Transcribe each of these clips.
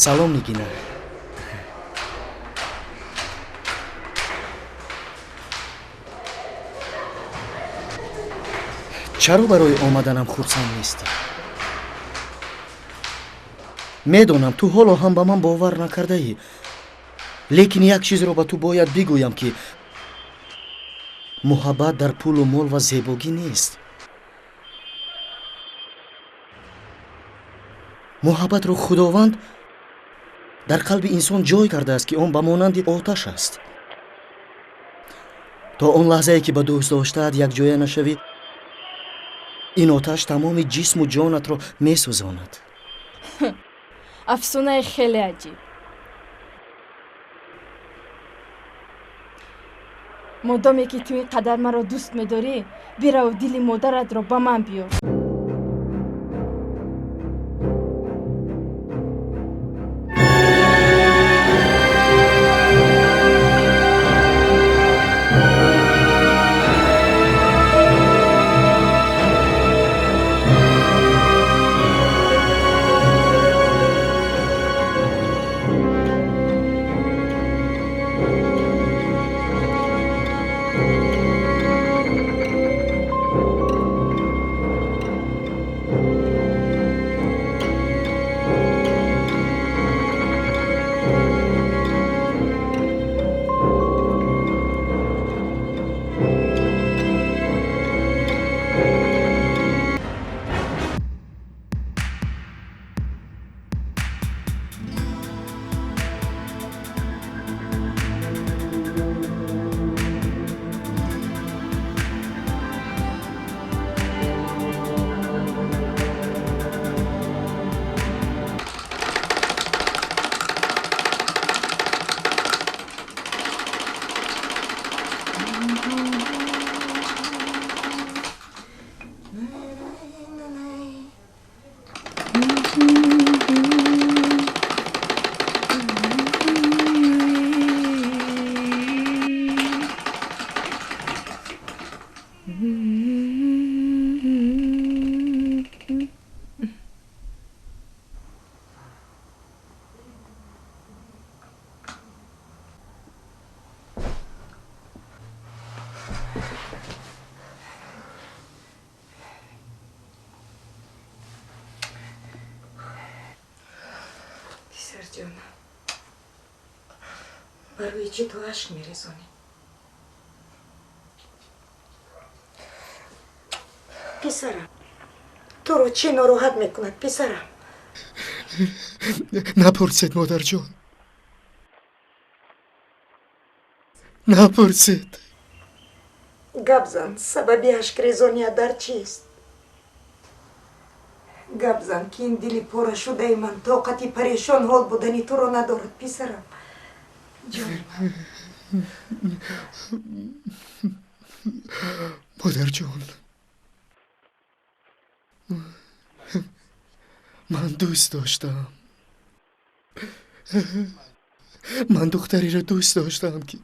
салом нигина. чаро барои омаданам хурсанд нестӣ? медонам ту ҳоло ҳам ба ман бовар накардаӣ, лекин як чизро ба ту бояд бигӯям, ки муҳаббат дар пулу мол ва зебогӣ нест. муҳаббатро худованд дар қалби инсон ҷой кардааст, ки он ба монанди оташ аст. то он лаҳзае ки ба дӯст доштаат якҷоя нашавӣ, ин оташ тамоми ҷисму ҷонатро месӯзонад. афсонаи хеле аҷиб. модоме ки ту ин қадар маро дӯст медорӣ, бираву дили модаратро ба ман биёр. پسرجان، برای چی تو عشق می‌ریزونی؟ پسرم، تو رو چی ناراحت میکند پسرم؟ نپرسید مادر جان، نپرسید. گپ زن، سببی عشق ریزونیت در چیست؟ گپ زن که این دلی پره شده من طاقتی پریشان حال بودنی تو رو ندارد پسرم. جان مادر جان، من دوست داشتم. من دختری را دوست داشتم که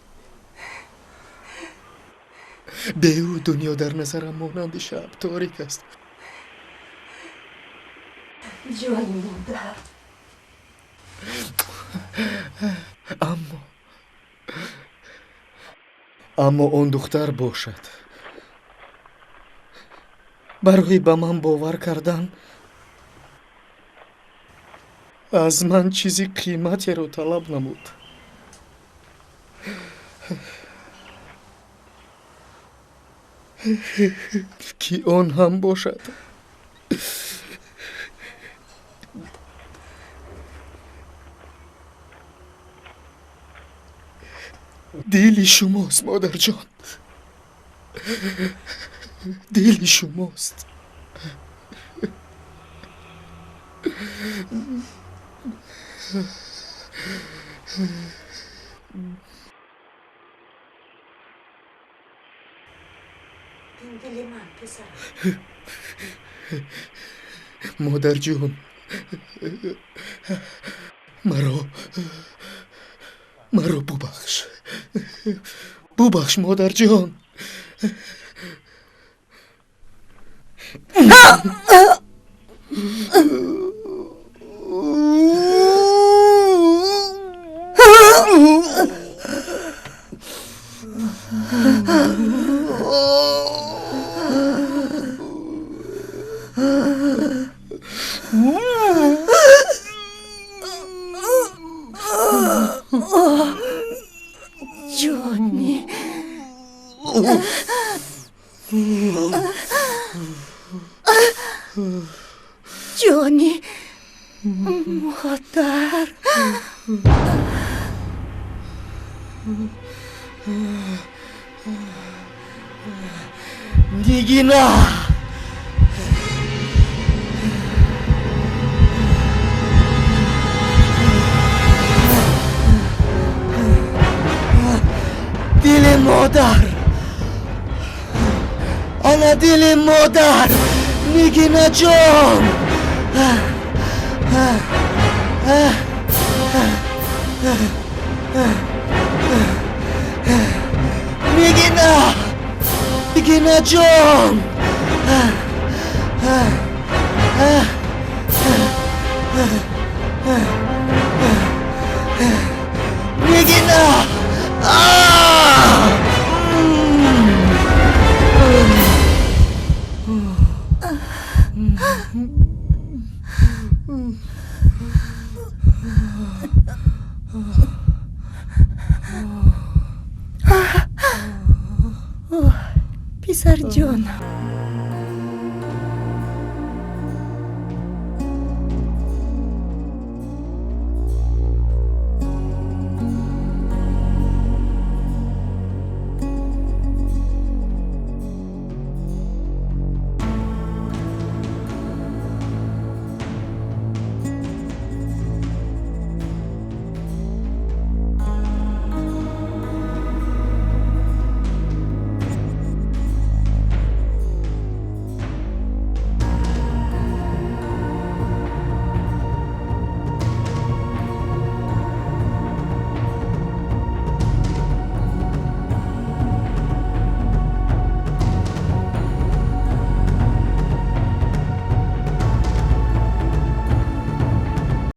به او دنیا در نظرم مانند شب تاریک است. جانی مادر، اما آن دختر باشد برای به من باور کردن از من چیزی قیمتی رو طلب نمود. که آن هم باشد دل شماست مادر جان، دل شماست. این دل من پسرم. مادر جان، مرا ببخش مادر جان. جونی جونی مادر دیگه نه. دل مادر، انا دل مادر، نگینا جان. نگینا جان. نگینا. پسر جانم